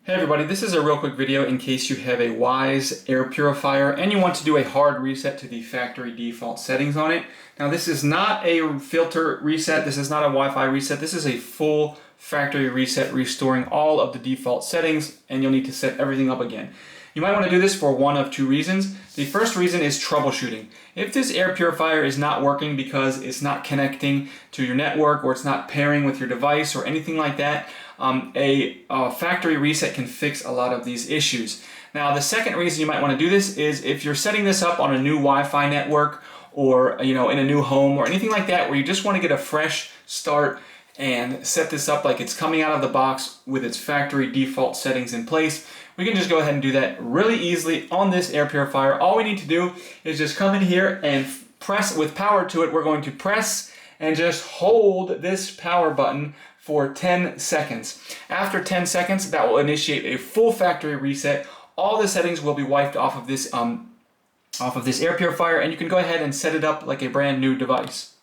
Hey everybody, this is a real quick video in case you have a Wyze Air Purifier and you want to do a hard reset to the factory default settings on it. Now this is not a filter reset, this is not a Wi-Fi reset, this is a full factory reset restoring all of the default settings, and you'll need to set everything up again. You might want to do this for one of two reasons. The first reason is troubleshooting. If this air purifier is not working because it's not connecting to your network or it's not pairing with your device or anything like that, a factory reset can fix a lot of these issues. Now the second reason you might want to do this is if you're setting this up on a new Wi-Fi network or in a new home or anything like that where you just want to get a fresh start and set this up like it's coming out of the box with its factory default settings in place. We can just go ahead and do that really easily on this air purifier. All we need to do is just come in here and press with power to it. We're going to press and just hold this power button for 10 seconds. After 10 seconds, that will initiate a full factory reset. All the settings will be wiped off of this air purifier, and you can go ahead and set it up like a brand new device.